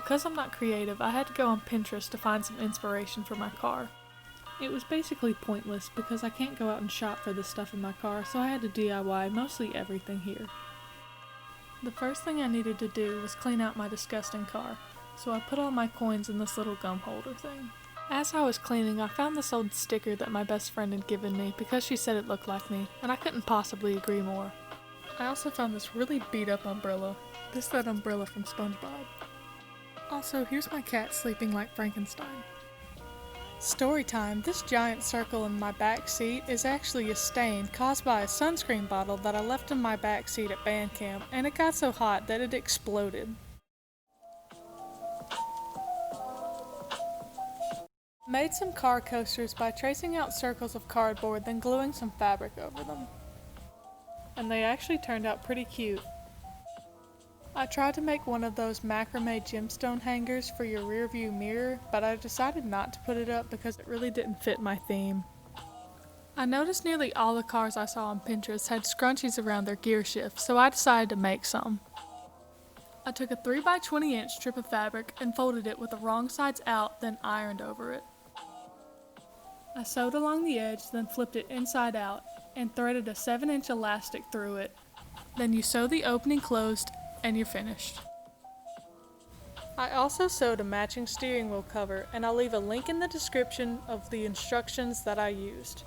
because I'm not creative, I had to go on Pinterest to find some inspiration for my car. It was basically pointless because I can't go out and shop for this stuff in my car, so I had to DIY mostly everything here. The first thing I needed to do was clean out my disgusting car, so I put all my coins in this little gum holder thing. As I was cleaning, I found this old sticker that my best friend had given me because she said it looked like me, and I couldn't possibly agree more. I also found this really beat up umbrella. This is that umbrella from SpongeBob. Also, here's my cat sleeping like Frankenstein. Story time, this giant circle in my back seat is actually a stain caused by a sunscreen bottle that I left in my back seat at band camp, and it got so hot that it exploded. Made some car coasters by tracing out circles of cardboard, then gluing some fabric over them. And they actually turned out pretty cute. I tried to make one of those macrame gemstone hangers for your rear view mirror, but I decided not to put it up because it really didn't fit my theme. I noticed nearly all the cars I saw on Pinterest had scrunchies around their gear shift, so I decided to make some. I took a 3x20 inch strip of fabric and folded it with the wrong sides out, then ironed over it. I sewed along the edge, then flipped it inside out, and threaded a 7-inch elastic through it. Then you sew the opening closed, and you're finished. I also sewed a matching steering wheel cover, and I'll leave a link in the description of the instructions that I used.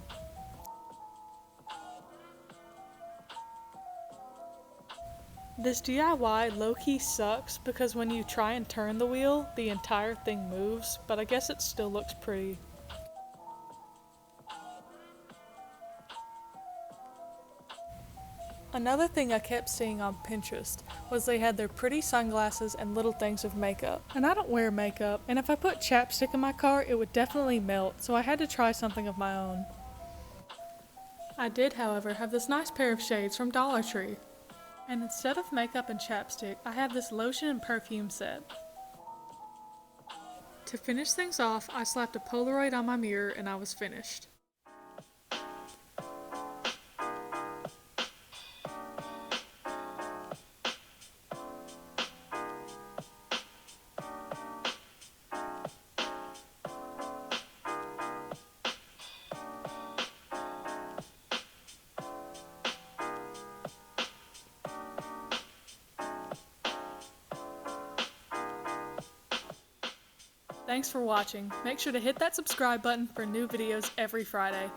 This DIY low-key sucks because when you try and turn the wheel, the entire thing moves, but I guess it still looks pretty. Another thing I kept seeing on Pinterest was they had their pretty sunglasses and little things of makeup. And I don't wear makeup, and if I put chapstick in my car, it would definitely melt, so I had to try something of my own. I did, however, have this nice pair of shades from Dollar Tree. And instead of makeup and chapstick, I have this lotion and perfume set. To finish things off, I slapped a Polaroid on my mirror and I was finished. Thanks for watching. Make sure to hit that subscribe button for new videos every Friday.